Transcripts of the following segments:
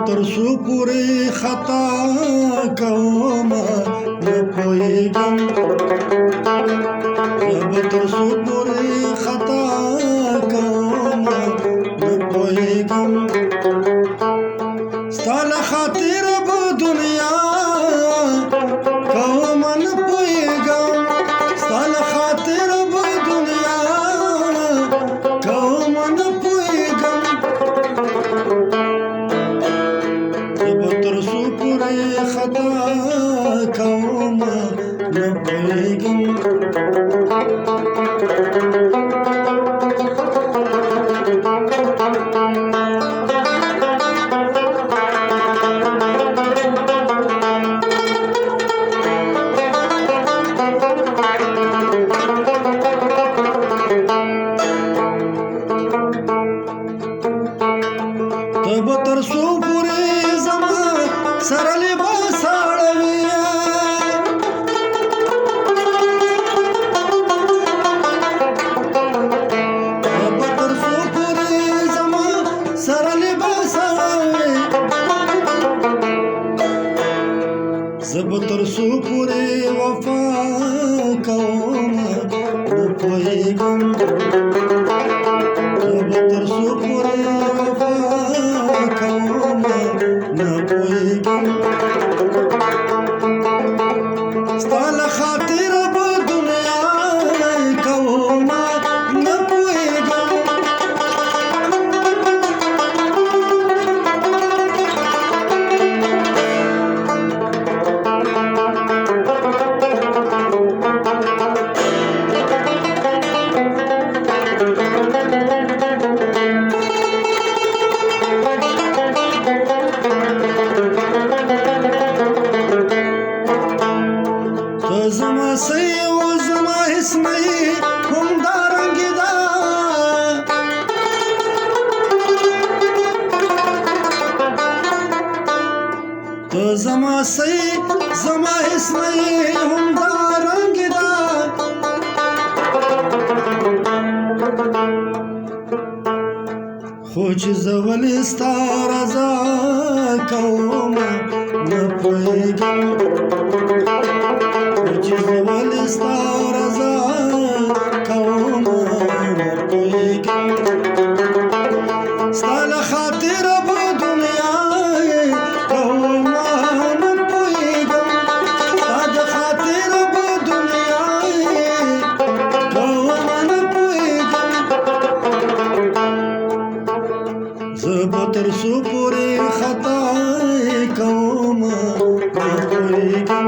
تر څو پورې خطا کوم نه پوهېږم زه به تر څو پورې خطا کوم نه پوهېږم ستا له خاطر به دنیا کوم نه پوهېږم ستا له خاطر به دنیا کوم نه پوهېږم تر څو پورې خطا کوم نه پوهېږم ته به تر څو پورې زما سره لباس اړوي ته به تر څو پورې زما سره لباس اړوي زه به تر څو پورې وفا کوم نه پوهېږم زه به تر څو پورې وفا کوم نه پوهېږم ستا له خاطر به دنیا کوم نه پوهېږم زما سي او زما اسمي هم دارنګي دا ته زما سي زما اسمي هم دارنګي دا خو چې زه ولې ستا رضا کوم نه پوهېږم چې زه ولې ستا رضا کوم نه پوهېږم ستا له خاطر به دنیا کوم نه پوهېږم ستا د خاطر به دنیا کوم نه پوهېږم زه به تر څو پورې خطا کوم نه پوهېږم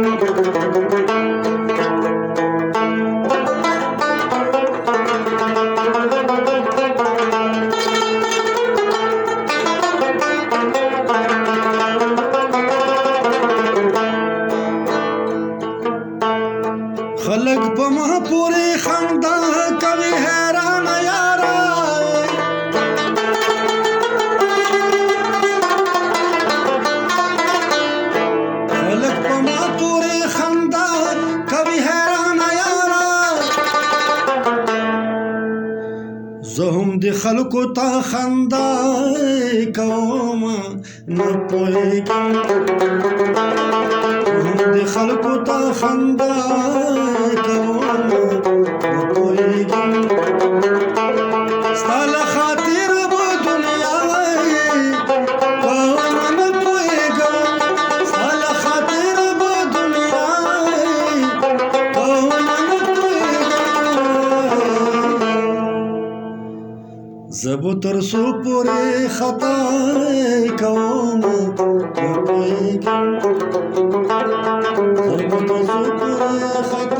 خلق په ما پورې خندا کوي حیران یارا خلق په ما پورې خندا کوي حیران یارا زه هم د خلکو ته خندا کوم نه پوهېږم د خلکو ته خندا کوم نه پوهېږم ستا له خاطر به دنیا کوم نه پوهېږم ستا له خاطر به دنیا کوم نه پوهېږم زه به تر څو پورې خطا کوم نه پوهېږم زه به تر څو پورې خطا